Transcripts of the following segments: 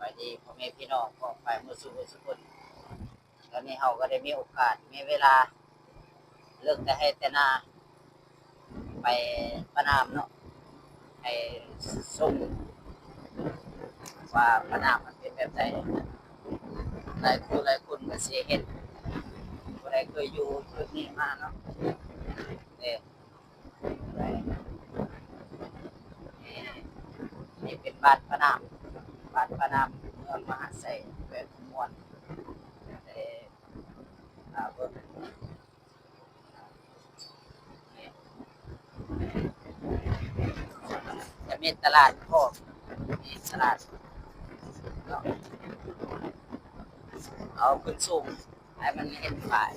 บายดีพ่อแม่พี่น้องก็ไปมือสู่สุคนตอนนี้เราก็ได้มีโอกาสมีเวลาเลิกแต่ให้แต่นาไปประนามเนาะให้ส่งว่าประนามมันเป็นแบบใดหลายคนก็สิเห็นผู้ใดเคยอยู่จุดนี้มาเนาะเนี่ยนี่เป็นบ้านประนามเมืองมหาไสแขวงขมวนแต่เบิ่งจะมีตลาดพ่อมีตลาดเนาะเอาขึ้นสูงให้มันเห็นฝ่าย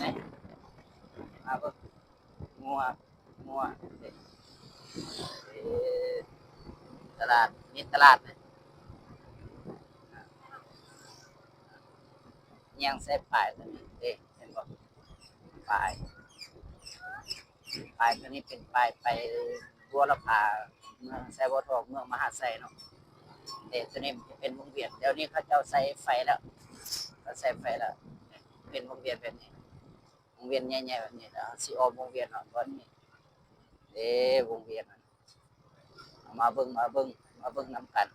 นี่มาเบิ่งงัวงัวเอ่อตลาดมีตลาดนะยังใส่ป้ายตัวนี้เด้เห็นบ่ป้ายตัวนี้เป็นป้ายไปบัวละพาเมืองไสบ่ทองเมืองมหาไสเนาะเด้ตัวนี้จะเป็นวงเวียนเดี๋ยวนี้เขาเจ้าใส่ไฟแล้วเขาใส่ไฟแล้วเป็นวงเวียนแบบนี้วงเวียนใหญ่ๆแบบนี้แล้วสิออกวงเวียนเนาะตอนนี้เด้วงเวียนมาเบิ่งนำกัน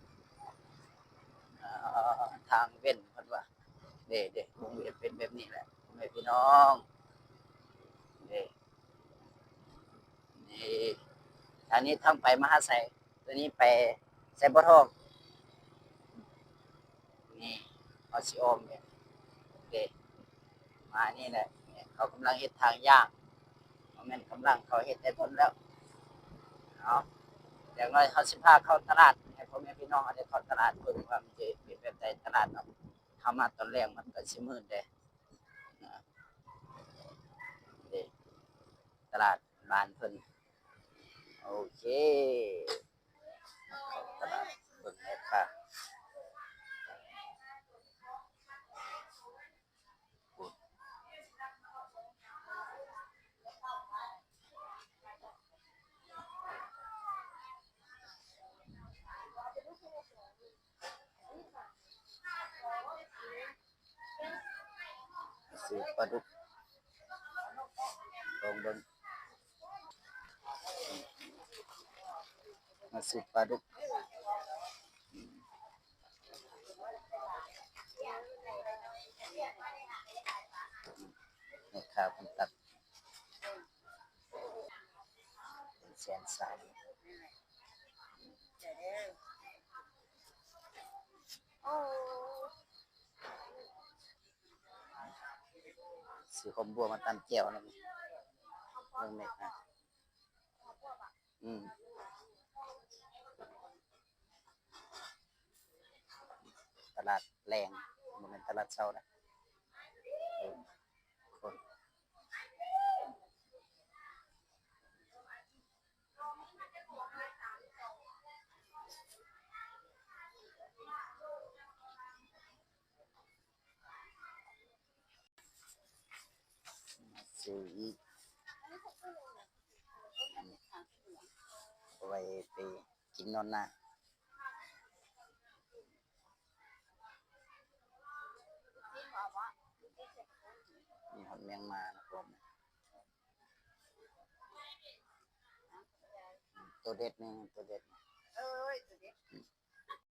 ทางเว้นเพิ่นว่าเด้วงเวียนเป็นแบบนี้แหละพ่อแม่พี่น้องเด้นี่อันนี้ทางไปมหาไสตัวนี้ไปไสบ่ทองนี่เอาสิอ้อมเนี่ยเด้มานี่แหละเนี่ยเขากำลังเฮ็ดทางย่างบ่แม่นกำลังเขาเฮ็ดได้ผลแล้วเนาะอย่างน้อยเขาสิพาเข้าตลาดให้พ่อแม่พี่น้องได้เข้าตลาดเบิ่งว่ามันจะเป็นแบบใดตลาดเนาะเข้ามาตอนแรกมันก็สิมืดเด้เด้ตลาดบ้านเพิ่นโอเคตลาดเบิ่งแม่ค้าซื้อปลาดุกลองเบิ่งมาซื้อปลาดุกแม่ค้าเพิ่นตักเป็นแสนสามซื้อหอมบัวมาตำแจ่วนั่นเบิ่งแม่ค้าอืมตลาดแรงบ่แม่นตลาดเช้านะเออคนซื้ออีกเอาไว้ไปกินนอนนามีหอดแมงมานะผมตัวเด็ดนี่ตัวเด็ด